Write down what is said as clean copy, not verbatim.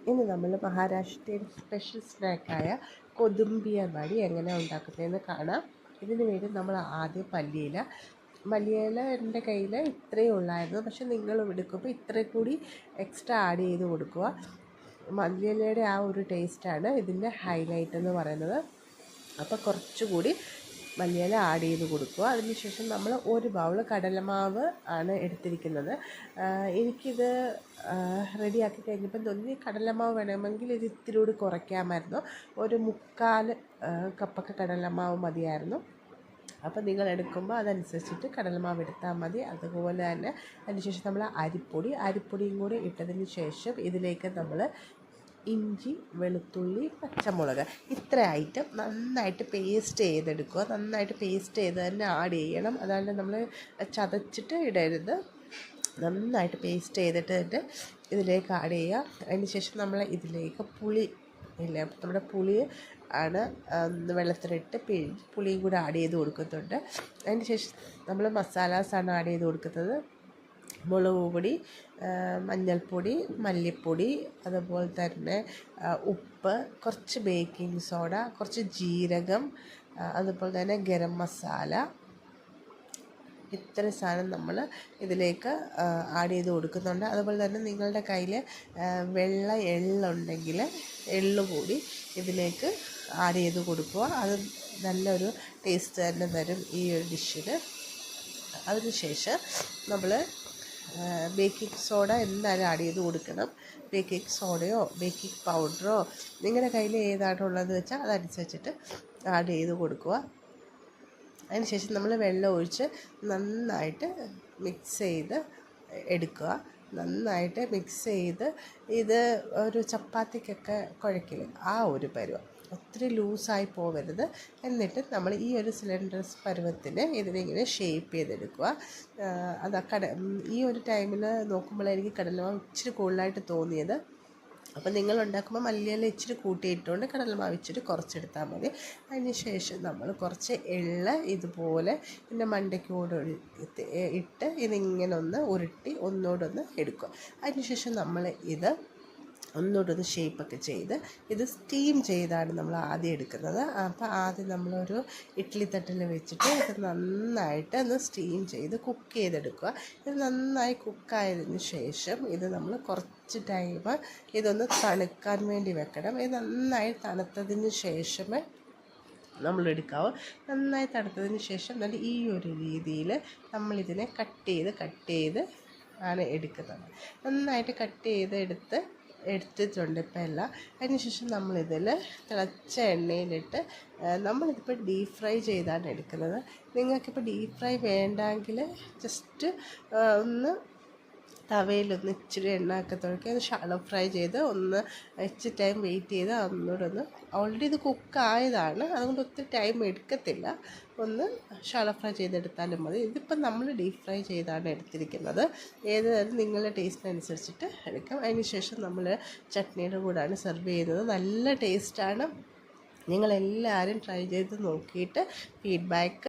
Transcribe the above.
ഇന്ന് നമ്മൾ മഹാരാഷ്ട്രീയൻ സ്പെഷ്യൽ സ്നാക്കായ കൊതുമ്പിയ വടി എങ്ങനെ ഉണ്ടാക്കുന്നതെന്ന് കാണാം. ഇതിന് വേണ്ടി നമ്മൾ ആദ്യം മല്ലിയില എൻ്റെ കയ്യിൽ ഇത്രയും ഉള്ളായിരുന്നു. പക്ഷെ നിങ്ങൾ എടുക്കുമ്പോൾ ഇത്രയും കൂടി എക്സ്ട്രാ ആഡ് ചെയ്ത് കൊടുക്കുക. മല്ലിയിലയുടെ ആ ഒരു ടേസ്റ്റാണ് ഇതിൻ്റെ ഹൈലൈറ്റ് എന്ന് പറയുന്നത്. അപ്പോൾ കുറച്ചുകൂടി മല്ലിയില ആഡ് ചെയ്ത് കൊടുക്കുക. അതിനുശേഷം നമ്മൾ ഒരു ബൗൾ കടലമാവ് ആണ് എടുത്തിരിക്കുന്നത്. എനിക്കിത് റെഡിയാക്കി കഴിഞ്ഞപ്പോൾ തോന്നി കടലമാവ് വേണമെങ്കിൽ ഇത് ഇത്തിരി കൂടി കുറയ്ക്കാമായിരുന്നു. ഒരു 3/4 കപ്പൊക്കെ കടലമാവ് മതിയായിരുന്നു. അപ്പോൾ നിങ്ങൾ എടുക്കുമ്പോൾ അതനുസരിച്ചിട്ട് കടലമാവ് എടുത്താൽ മതി. അതുപോലെ തന്നെ അതിനുശേഷം നമ്മൾ അരിപ്പൊടിയും കൂടി ഇട്ടതിന് ശേഷം ഇതിലേക്ക് നമ്മൾ ഇഞ്ചി, വെളുത്തുള്ളി, പച്ചമുളക് ഇത്ര ഐറ്റം നന്നായിട്ട് പേസ്റ്റ് ചെയ്തെടുക്കുക. നന്നായിട്ട് പേസ്റ്റ് ചെയ്ത് തന്നെ ആഡ് ചെയ്യണം. അതാണ്ട് നമ്മൾ ചതച്ചിട്ട് ഇടരുത്. നന്നായിട്ട് പേസ്റ്റ് ചെയ്തിട്ട് തന്നെ ഇതിലേക്ക് ആഡ് ചെയ്യുക. അതിന് ശേഷം നമ്മൾ ഇതിലേക്ക് നമ്മുടെ പുളി ആണ് വെള്ളത്തിലിട്ട് പിഴിഞ്ഞ് പുളിയും കൂടി ആഡ് ചെയ്ത് കൊടുക്കുന്നുണ്ട്. അതിന് ശേഷം നമ്മൾ മസാലാസാണ് ആഡ് ചെയ്ത് കൊടുക്കുന്നത്. മുളക് പൊടി, മഞ്ഞൾപ്പൊടി, മല്ലിപ്പൊടി, അതുപോലെ തന്നെ ഉപ്പ്, കുറച്ച് ബേക്കിംഗ് സോഡ, കുറച്ച് ജീരകം, അതുപോലെ തന്നെ ഗരം മസാല, ഇത്ര സാധനം നമ്മൾ ഇതിലേക്ക് ആഡ് ചെയ്ത് കൊടുക്കുന്നുണ്ട്. അതുപോലെ തന്നെ നിങ്ങളുടെ കയ്യിൽ വെള്ള എള്ളുണ്ടെങ്കിൽ എള്ള് കൂടി ഇതിലേക്ക് ആഡ് ചെയ്ത് കൊടുക്കുക. അത് നല്ലൊരു ടേസ്റ്റ് തന്നെ തരും ഈ ഒരു ഡിഷിന്. അതിനുശേഷം നമ്മൾ ബേക്കിംഗ് സോഡ എന്തായാലും ആഡ് ചെയ്ത് കൊടുക്കണം. ബേക്കിംഗ് സോഡയോ ബേക്കിംഗ് പൗഡറോ നിങ്ങളുടെ കയ്യിൽ ഏതാണുള്ളതെന്ന് വെച്ചാൽ അതനുസരിച്ചിട്ട് ആഡ് ചെയ്ത് കൊടുക്കുക. അതിനുശേഷം നമ്മൾ വെള്ളം ഒഴിച്ച് നന്നായിട്ട് മിക്സ് ചെയ്ത് എടുക്കുക. നന്നായിട്ട് മിക്സ് ചെയ്ത് ഇത് ഒരു ചപ്പാത്തിക്കൊക്കെ കുഴക്കില്ല ആ ഒരു പരുവം, ഒത്തിരി ലൂസായി പോകരുത്. എന്നിട്ട് നമ്മൾ ഈ ഒരു സിലിണ്ടർ പരുവത്തിന് ഇതിനിങ്ങനെ ഷേപ്പ് ചെയ്തെടുക്കുക. ഈ ഒരു ടൈമിൽ നോക്കുമ്പോഴായിരിക്കും കടലമാവ് ഇച്ചിരി കൂടുതലായിട്ട് തോന്നിയത്. അപ്പോൾ നിങ്ങൾ ഉണ്ടാക്കുമ്പോൾ മല്ലിയില ഇച്ചിരി കൂട്ടിയിട്ടുകൊണ്ട് കടലമാവ് ഇച്ചിരി കുറച്ചെടുത്താൽ മതി. അതിന് ശേഷം നമ്മൾ കുറച്ച് എള്ള് ഇതുപോലെ ഇതിൻ്റെ മണ്ടയ്ക്കൂടെ ഇട്ട് ഇതിങ്ങനെ ഒന്ന് ഉരുട്ടി ഒന്നുകൂടെ എടുക്കുക. അതിന് ശേഷം നമ്മൾ ഇത് ഒന്നുകൂടെ ഷേപ്പൊക്കെ ചെയ്ത് ഇത് സ്റ്റീം ചെയ്താണ് നമ്മൾ ആദ്യം എടുക്കുന്നത്. അപ്പോൾ ആദ്യം നമ്മളൊരു ഇഡ്ഡലി തട്ടിൽ വെച്ചിട്ട് ഇത് നന്നായിട്ട് ഒന്ന് സ്റ്റീം ചെയ്ത് കുക്ക് ചെയ്തെടുക്കുക. ഇത് നന്നായി കുക്കായതിന് ശേഷം ഇത് നമ്മൾ കുറച്ച് ടൈം ഇതൊന്ന് തണുക്കാൻ വേണ്ടി വെക്കണം. ഇത് നന്നായി തണുത്തതിന് ശേഷമേ നമ്മളെടുക്കാവൂ. നന്നായി തണുത്തതിന് ശേഷം നല്ല ഈ ഒരു രീതിയിൽ നമ്മളിതിനെ കട്ട് ചെയ്ത് ആണ് എടുക്കുന്നത്. നന്നായിട്ട് കട്ട് ചെയ്ത് എടുത്തിട്ടുണ്ട് ഇപ്പം എല്ലാം. അതിനുശേഷം നമ്മളിതിൽ തിളച്ച എണ്ണയിലിട്ട് നമ്മളിതിപ്പോൾ ഡീപ്പ് ഫ്രൈ ചെയ്താണ് എടുക്കുന്നത്. നിങ്ങൾക്കിപ്പോൾ ഡീപ്പ് ഫ്രൈ വേണ്ടെങ്കിൽ ജസ്റ്റ് ഒന്ന് തവയിലൊന്ന് ഇച്ചിരി എണ്ണയൊക്കെ തുടക്കി അത് ഷാലോ ഫ്രൈ ചെയ്ത് ഒന്ന് ഇച്ചിരി ടൈം വെയിറ്റ് ചെയ്ത് ഒന്നുകൂടെ ഓൾറെഡി ഇത് കുക്കായതാണ്, അതുകൊണ്ട് ഒത്തിരി ടൈം എടുക്കത്തില്ല. ഒന്ന് ഷാലോ ഫ്രൈ ചെയ്തെടുത്താലും മതി. ഇതിപ്പം നമ്മൾ ഡീപ്പ് ഫ്രൈ ചെയ്താണ് എടുത്തിരിക്കുന്നത്. ഏതായാലും നിങ്ങളുടെ ടേസ്റ്റിനനുസരിച്ചിട്ട് എടുക്കാം. അതിന് ശേഷം നമ്മൾ ചട്നിയുടെ കൂടെയാണ് സെർവ് ചെയ്യുന്നത്. നല്ല ടേസ്റ്റാണ്. നിങ്ങളെല്ലാവരും ട്രൈ ചെയ്ത് നോക്കിയിട്ട് ഫീഡ്ബാക്ക്